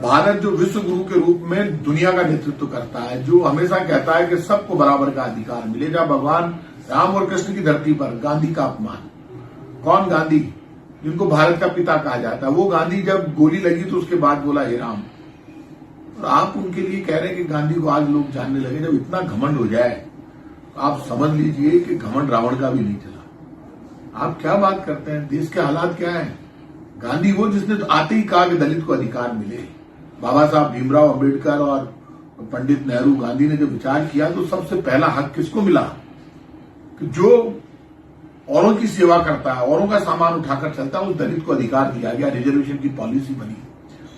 भारत जो विश्व गुरु के रूप में दुनिया का नेतृत्व करता है, जो हमेशा कहता है कि सबको बराबर का अधिकार मिलेगा, भगवान राम और कृष्ण की धरती पर गांधी का अपमान। कौन गांधी? जिनको भारत का पिता कहा जाता है। वो गांधी जब गोली लगी तो उसके बाद बोला हे राम। और आप उनके लिए कह रहे हैं कि गांधी को आज लोग जानने लगे। जब इतना घमंड हो जाए तो आप समझ लीजिए कि घमंड रावण का भी नहीं चला। आप क्या बात करते हैं? देश के हालात क्या है? गांधी वो जिसने तो आते ही कहा कि दलित को अधिकार मिले। बाबा साहब भीमराव अंबेडकर और पंडित नेहरू, गांधी ने जब विचार किया तो सबसे पहला हक किसको मिला? कि जो औरों की सेवा करता है, औरों का सामान उठाकर चलता है, उस दलित को अधिकार दिया गया। रिजर्वेशन की पॉलिसी बनी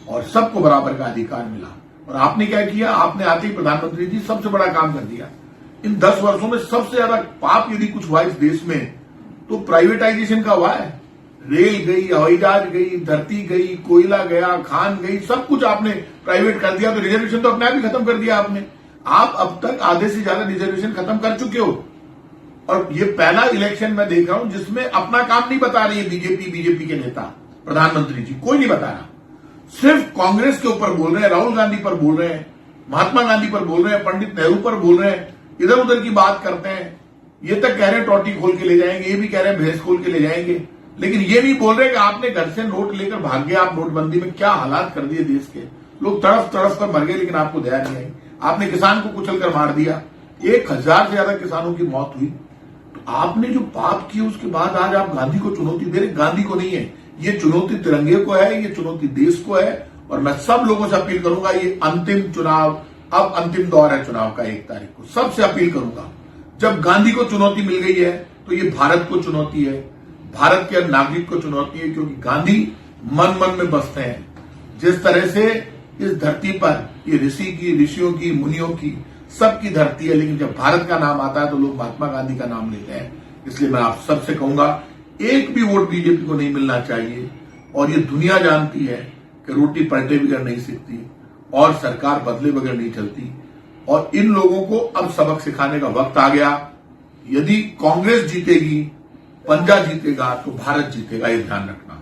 और सबको बराबर का अधिकार मिला। और आपने क्या किया? आपने आते ही प्रधानमंत्री जी सबसे बड़ा काम कर दिया। इन 10 वर्षों में सबसे ज्यादा पाप यदि कुछ हुआ इस देश में तो प्राइवेटाइजेशन का हुआ है। रेल गई, हवाई जहाज गई, धरती गई, कोयला गया, खान गई, सब कुछ आपने प्राइवेट कर दिया। तो रिजर्वेशन तो अपने आप ही खत्म कर दिया आपने। आप अब तक आधे से ज्यादा रिजर्वेशन खत्म कर चुके हो। और ये पहला इलेक्शन मैं देख रहा हूं जिसमें अपना काम नहीं बता रही है बीजेपी के नेता, प्रधानमंत्री जी, कोई नहीं बता रहा। सिर्फ कांग्रेस के ऊपर बोल रहे हैं, राहुल गांधी पर बोल रहे हैं, महात्मा गांधी पर बोल रहे हैं, पंडित नेहरू पर बोल रहे हैं, इधर उधर की बात करते हैं। ये तक कह रहे हैं टोटी खोल के ले जाएंगे, ये भी कह रहे हैं भैंस खोल के ले जाएंगे, लेकिन ये नहीं बोल रहे कि आपने घर से नोट लेकर भाग गए। आप नोटबंदी में क्या हालात कर दिए देश के। लोग तड़फ तड़फ कर मर गए, लेकिन आपको दया नहीं आई। आपने किसान को कुचल कर मार दिया। 1000 से ज्यादा किसानों की मौत हुई। तो आपने जो पाप किया उसके बाद आज आप गांधी को चुनौती दे रहे। गांधी को नहीं है ये चुनौती, तिरंगे को है, ये चुनौती देश को है। और मैं सब लोगों से अपील करूंगा, ये अंतिम चुनाव, अब अंतिम दौर है चुनाव का 1 तारीख को। सबसे अपील करूंगा, जब गांधी को चुनौती मिल गई है तो ये भारत को चुनौती है, भारत के नागरिक को चुनौती है। क्योंकि गांधी मन मन में बसते हैं। जिस तरह से इस धरती पर ये ऋषियों की, मुनियों की, सबकी धरती है, लेकिन जब भारत का नाम आता है तो लोग महात्मा गांधी का नाम लेते हैं। इसलिए मैं आप सबसे कहूंगा, एक भी वोट बीजेपी को नहीं मिलना चाहिए। और ये दुनिया जानती है कि रोटी पलटे बगैर नहीं सीखती और सरकार बदले बगैर नहीं चलती। और इन लोगों को अब सबक सिखाने का वक्त आ गया। यदि कांग्रेस जीतेगी, पंजा जीतेगा, तो भारत जीतेगा, ये ध्यान रखना।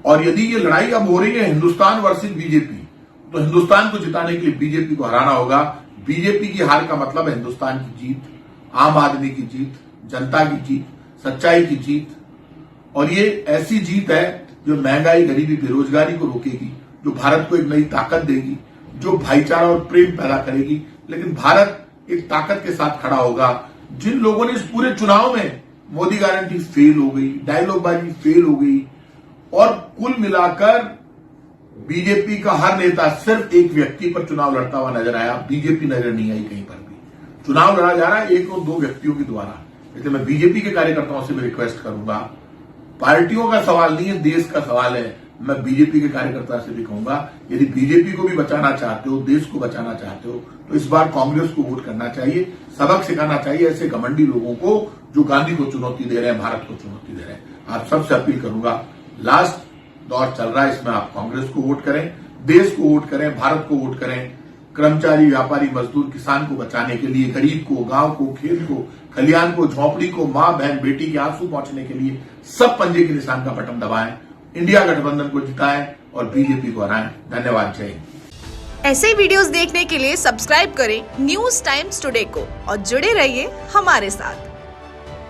और यदि ये लड़ाई अब हो रही है हिंदुस्तान वर्सेस बीजेपी, तो हिंदुस्तान को जिताने के लिए बीजेपी को हराना होगा। बीजेपी की हार का मतलब है हिंदुस्तान की जीत, आम आदमी की जीत, जनता की जीत, सच्चाई की जीत। और ये ऐसी जीत है जो महंगाई, गरीबी, बेरोजगारी को रोकेगी, जो भारत को एक नई ताकत देगी, जो भाईचारा और प्रेम पैदा करेगी। लेकिन भारत एक ताकत के साथ खड़ा होगा। जिन लोगों ने इस पूरे चुनाव में मोदी गारंटी फेल हो गई, डायलॉगबाजी फेल हो गई, और कुल मिलाकर बीजेपी का हर नेता सिर्फ एक व्यक्ति पर चुनाव लड़ता हुआ नजर आया। बीजेपी नजर नहीं आई कहीं पर भी। चुनाव लड़ा जा रहा है 1 और 2 व्यक्तियों के द्वारा। इसलिए मैं बीजेपी के कार्यकर्ताओं से भी रिक्वेस्ट करूंगा, पार्टियों का सवाल नहीं है, देश का सवाल है। मैं बीजेपी के कार्यकर्ता से भी कहूंगा, यदि बीजेपी को भी बचाना चाहते हो, देश को बचाना चाहते हो, तो इस बार कांग्रेस को वोट करना चाहिए। सबक सिखाना चाहिए ऐसे घमंडी लोगों को जो गांधी को चुनौती दे रहे हैं, भारत को चुनौती दे रहे हैं। आप सबसे अपील करूंगा, लास्ट दौर चल रहा है, इसमें आप कांग्रेस को वोट करें, देश को वोट करें, भारत को वोट करें। कर्मचारी, व्यापारी, मजदूर, किसान को बचाने के लिए, गरीब को, गांव को, खेत को, खलियान को, झोपड़ी को, मां, बहन, बेटी के आंसू पहुंचने के लिए सब पंजे के निशान का बटन दबाएं, इंडिया गठबंधन को जिताएं और बीजेपी को हराएं। धन्यवाद। जय हिंद। ऐसे वीडियोस देखने के लिए सब्सक्राइब करें न्यूज टाइम्स टुडे को और जुड़े रहिए हमारे साथ।